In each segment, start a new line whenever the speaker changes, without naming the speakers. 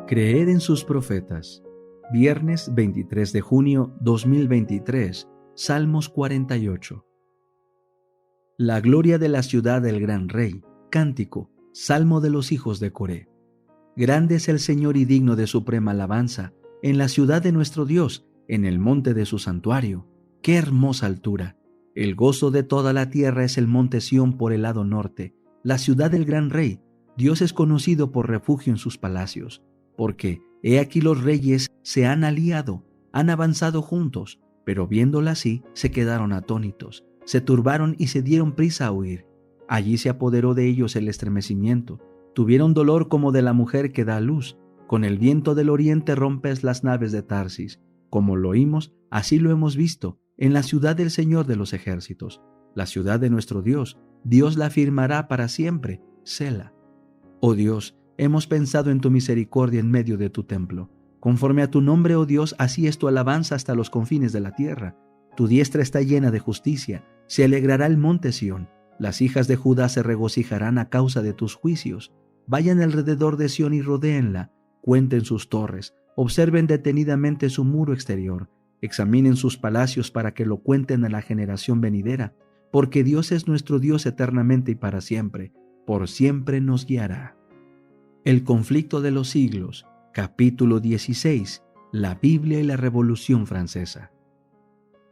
Creed en sus profetas. Viernes 23 de junio 2023, Salmos 48. La gloria de la ciudad del gran rey. Cántico, Salmo de los hijos de Coré. Grande es el Señor y digno de suprema alabanza, en la ciudad de nuestro Dios, en el monte de su santuario. ¡Qué hermosa altura! El gozo de toda la tierra es el monte Sión por el lado norte, la ciudad del gran rey. Dios es conocido por refugio en sus palacios. Porque he aquí los reyes se han aliado, han avanzado juntos, pero viéndola así se quedaron atónitos, se turbaron y se dieron prisa a huir. Allí se apoderó de ellos el estremecimiento, tuvieron dolor como de la mujer que da a luz. Con el viento del oriente rompes las naves de Tarsis. Como lo oímos, así lo hemos visto, en la ciudad del Señor de los ejércitos, la ciudad de nuestro Dios. Dios la afirmará para siempre. Sela. Oh Dios, hemos pensado en tu misericordia en medio de tu templo. Conforme a tu nombre, oh Dios, así es tu alabanza hasta los confines de la tierra. Tu diestra está llena de justicia, se alegrará el monte Sión. Las hijas de Judá se regocijarán a causa de tus juicios. Vayan alrededor de Sión y rodéenla, cuenten sus torres, observen detenidamente su muro exterior, examinen sus palacios para que lo cuenten a la generación venidera, porque Dios es nuestro Dios eternamente y para siempre, por siempre nos guiará. El conflicto de los siglos, capítulo 16, la Biblia y la Revolución Francesa.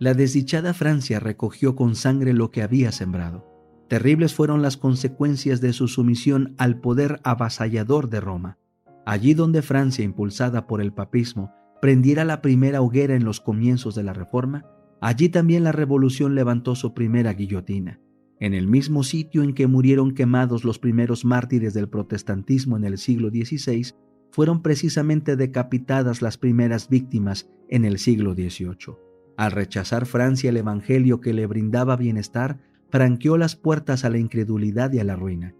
La desdichada Francia recogió con sangre lo que había sembrado. Terribles fueron las consecuencias de su sumisión al poder avasallador de Roma. Allí donde Francia, impulsada por el papismo, prendiera la primera hoguera en los comienzos de la Reforma, allí también la Revolución levantó su primera guillotina. En el mismo sitio en que murieron quemados los primeros mártires del protestantismo en el siglo XVI, fueron precisamente decapitadas las primeras víctimas en el siglo XVIII. Al rechazar Francia el evangelio que le brindaba bienestar, franqueó las puertas a la incredulidad y a la ruina.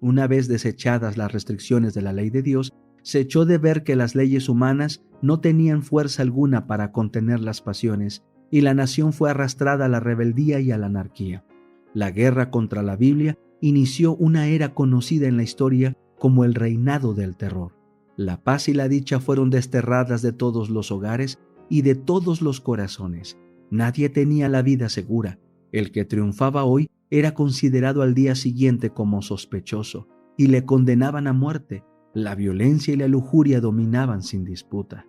Una vez desechadas las restricciones de la ley de Dios, se echó de ver que las leyes humanas no tenían fuerza alguna para contener las pasiones, y la nación fue arrastrada a la rebeldía y a la anarquía. La guerra contra la Biblia inició una era conocida en la historia como el reinado del terror. La paz y la dicha fueron desterradas de todos los hogares y de todos los corazones. Nadie tenía la vida segura. El que triunfaba hoy era considerado al día siguiente como sospechoso y le condenaban a muerte. La violencia y la lujuria dominaban sin disputa.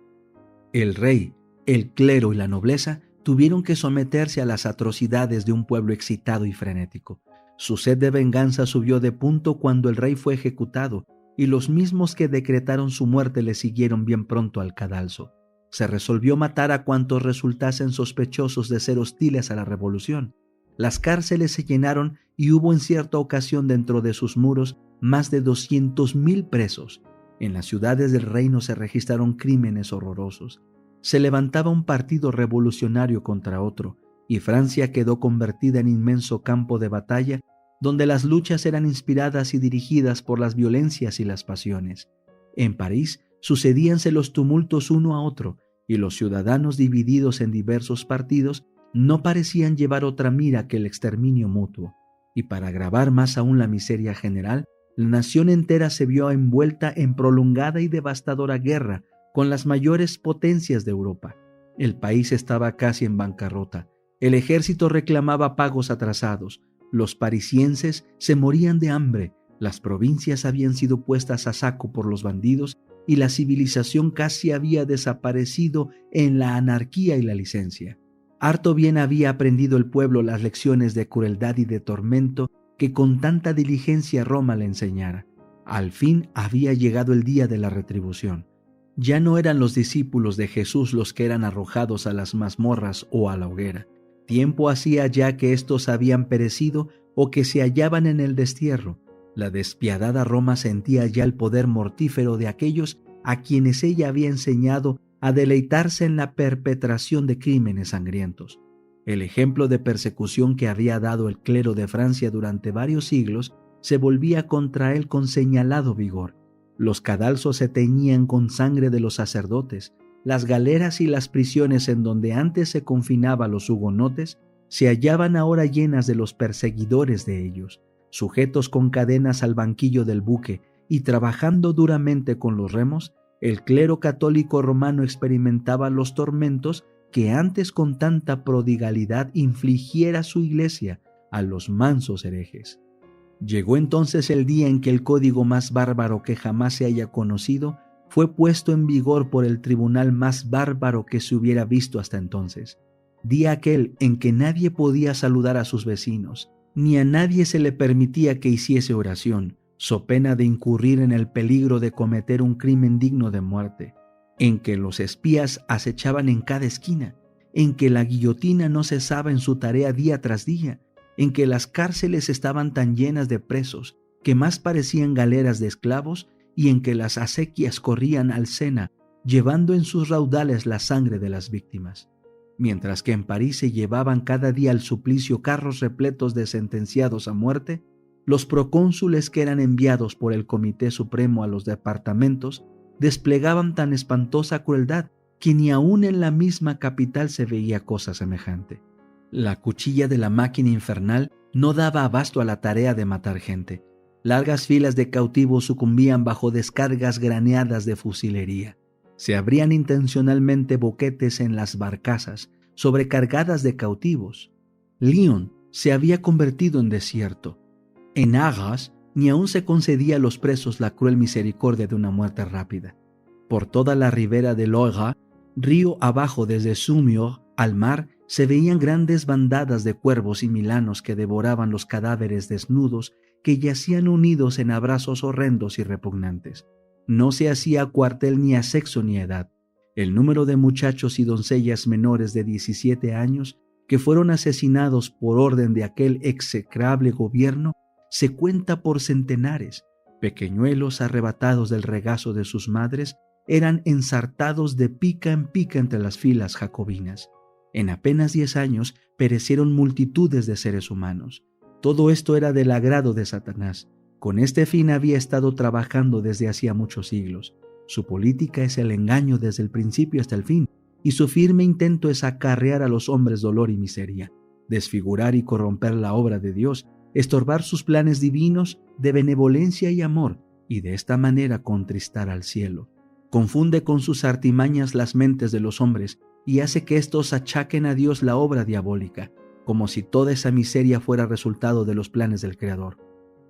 El rey, el clero y la nobleza tuvieron que someterse a las atrocidades de un pueblo excitado y frenético. Su sed de venganza subió de punto cuando el rey fue ejecutado, y los mismos que decretaron su muerte le siguieron bien pronto al cadalso. Se resolvió matar a cuantos resultasen sospechosos de ser hostiles a la revolución. Las cárceles se llenaron y hubo en cierta ocasión dentro de sus muros más de 200,000 presos. En las ciudades del reino se registraron crímenes horrorosos. Se levantaba un partido revolucionario contra otro, y Francia quedó convertida en inmenso campo de batalla donde las luchas eran inspiradas y dirigidas por las violencias y las pasiones. En París sucedíanse los tumultos uno a otro, y los ciudadanos divididos en diversos partidos no parecían llevar otra mira que el exterminio mutuo. Y para agravar más aún la miseria general, la nación entera se vio envuelta en prolongada y devastadora guerra con las mayores potencias de Europa. El país estaba casi en bancarrota. El ejército reclamaba pagos atrasados. Los parisienses se morían de hambre. Las provincias habían sido puestas a saco por los bandidos y la civilización casi había desaparecido en la anarquía y la licencia. Harto bien había aprendido el pueblo las lecciones de crueldad y de tormento que con tanta diligencia Roma le enseñara. Al fin había llegado el día de la retribución. Ya no eran los discípulos de Jesús los que eran arrojados a las mazmorras o a la hoguera. Tiempo hacía ya que estos habían perecido o que se hallaban en el destierro. La despiadada Roma sentía ya el poder mortífero de aquellos a quienes ella había enseñado a deleitarse en la perpetración de crímenes sangrientos. El ejemplo de persecución que había dado el clero de Francia durante varios siglos se volvía contra él con señalado vigor. Los cadalsos se teñían con sangre de los sacerdotes. Las galeras y las prisiones en donde antes se confinaba a los hugonotes se hallaban ahora llenas de los perseguidores de ellos, sujetos con cadenas al banquillo del buque y trabajando duramente con los remos. el clero católico romano experimentaba los tormentos que antes con tanta prodigalidad infligiera su iglesia a los mansos herejes. Llegó entonces el día en que el código más bárbaro que jamás se haya conocido fue puesto en vigor por el tribunal más bárbaro que se hubiera visto hasta entonces. Día aquel en que nadie podía saludar a sus vecinos, ni a nadie se le permitía que hiciese oración, so pena de incurrir en el peligro de cometer un crimen digno de muerte, en que los espías acechaban en cada esquina, en que la guillotina no cesaba en su tarea día tras día, en que las cárceles estaban tan llenas de presos que más parecían galeras de esclavos, y en que las acequias corrían al Sena, llevando en sus raudales la sangre de las víctimas. Mientras que en París se llevaban cada día al suplicio carros repletos de sentenciados a muerte, los procónsules que eran enviados por el Comité Supremo a los departamentos desplegaban tan espantosa crueldad que ni aún en la misma capital se veía cosa semejante. La cuchilla de la máquina infernal no daba abasto a la tarea de matar gente. Largas filas de cautivos sucumbían bajo descargas graneadas de fusilería. Se abrían intencionalmente boquetes en las barcazas, sobrecargadas de cautivos. Lyon se había convertido en desierto. En Arras ni aún se concedía a los presos la cruel misericordia de una muerte rápida. Por toda la ribera del Loira, río abajo desde Saumur al mar, se veían grandes bandadas de cuervos y milanos que devoraban los cadáveres desnudos que yacían unidos en abrazos horrendos y repugnantes. No se hacía cuartel ni a sexo ni a edad. El número de muchachos y doncellas menores de 17 años que fueron asesinados por orden de aquel execrable gobierno se cuenta por centenares. Pequeñuelos arrebatados del regazo de sus madres eran ensartados de pica en pica entre las filas jacobinas. En apenas 10 años perecieron multitudes de seres humanos. Todo esto era del agrado de Satanás. Con este fin había estado trabajando desde hacía muchos siglos. Su política es el engaño desde el principio hasta el fin, y su firme intento es acarrear a los hombres dolor y miseria, desfigurar y corromper la obra de Dios, estorbar sus planes divinos de benevolencia y amor, y de esta manera contristar al cielo. Confunde con sus artimañas las mentes de los hombres y hace que éstos achaquen a Dios la obra diabólica, como si toda esa miseria fuera resultado de los planes del Creador.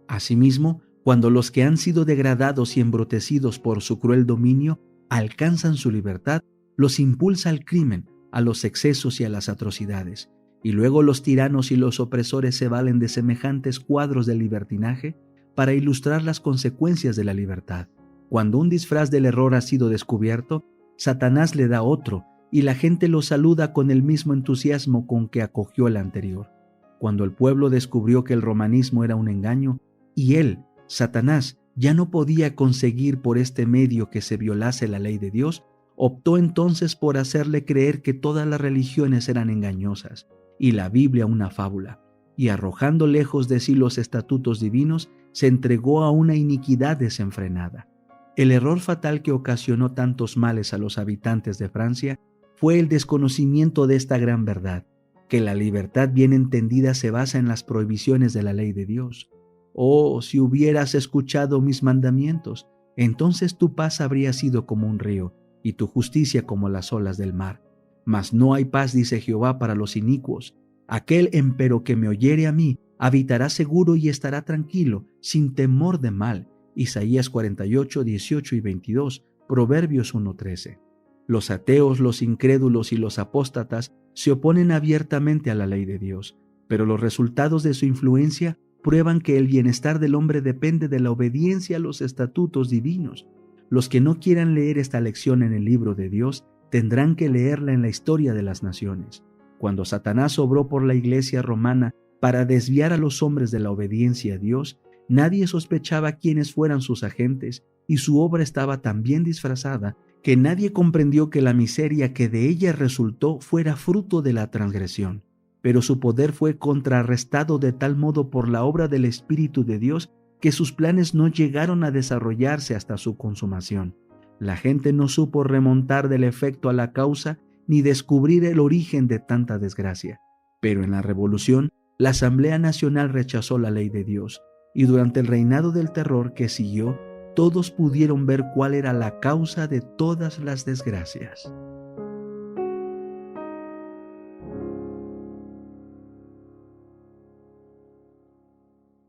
Asimismo, cuando los que han sido degradados y embrutecidos por su cruel dominio alcanzan su libertad, los impulsa al crimen, a los excesos y a las atrocidades, y luego los tiranos y los opresores se valen de semejantes cuadros de libertinaje para ilustrar las consecuencias de la libertad. Cuando un disfraz del error ha sido descubierto, Satanás le da otro, y la gente lo saluda con el mismo entusiasmo con que acogió el anterior. Cuando el pueblo descubrió que el romanismo era un engaño, y él, Satanás, ya no podía conseguir por este medio que se violase la ley de Dios, optó entonces por hacerle creer que todas las religiones eran engañosas, y la Biblia una fábula, y arrojando lejos de sí los estatutos divinos, se entregó a una iniquidad desenfrenada. El error fatal que ocasionó tantos males a los habitantes de Francia fue el desconocimiento de esta gran verdad, que la libertad bien entendida se basa en las prohibiciones de la ley de Dios. Oh, si hubieras escuchado mis mandamientos, entonces tu paz habría sido como un río, y tu justicia como las olas del mar. Mas no hay paz, dice Jehová, para los inicuos. Aquel empero que me oyere a mí, habitará seguro y estará tranquilo, sin temor de mal. Isaías 48, 18 y 22, Proverbios 1:13. Los ateos, los incrédulos y los apóstatas se oponen abiertamente a la ley de Dios, pero los resultados de su influencia prueban que el bienestar del hombre depende de la obediencia a los estatutos divinos. Los que no quieran leer esta lección en el libro de Dios tendrán que leerla en la historia de las naciones. Cuando Satanás obró por la iglesia romana para desviar a los hombres de la obediencia a Dios, nadie sospechaba quiénes fueran sus agentes, y su obra estaba tan bien disfrazada que nadie comprendió que la miseria que de ella resultó fuera fruto de la transgresión. Pero su poder fue contrarrestado de tal modo por la obra del Espíritu de Dios que sus planes no llegaron a desarrollarse hasta su consumación. La gente no supo remontar del efecto a la causa ni descubrir el origen de tanta desgracia. Pero en la Revolución, la Asamblea Nacional rechazó la ley de Dios, y durante el reinado del terror que siguió, todos pudieron ver cuál era la causa de todas las desgracias.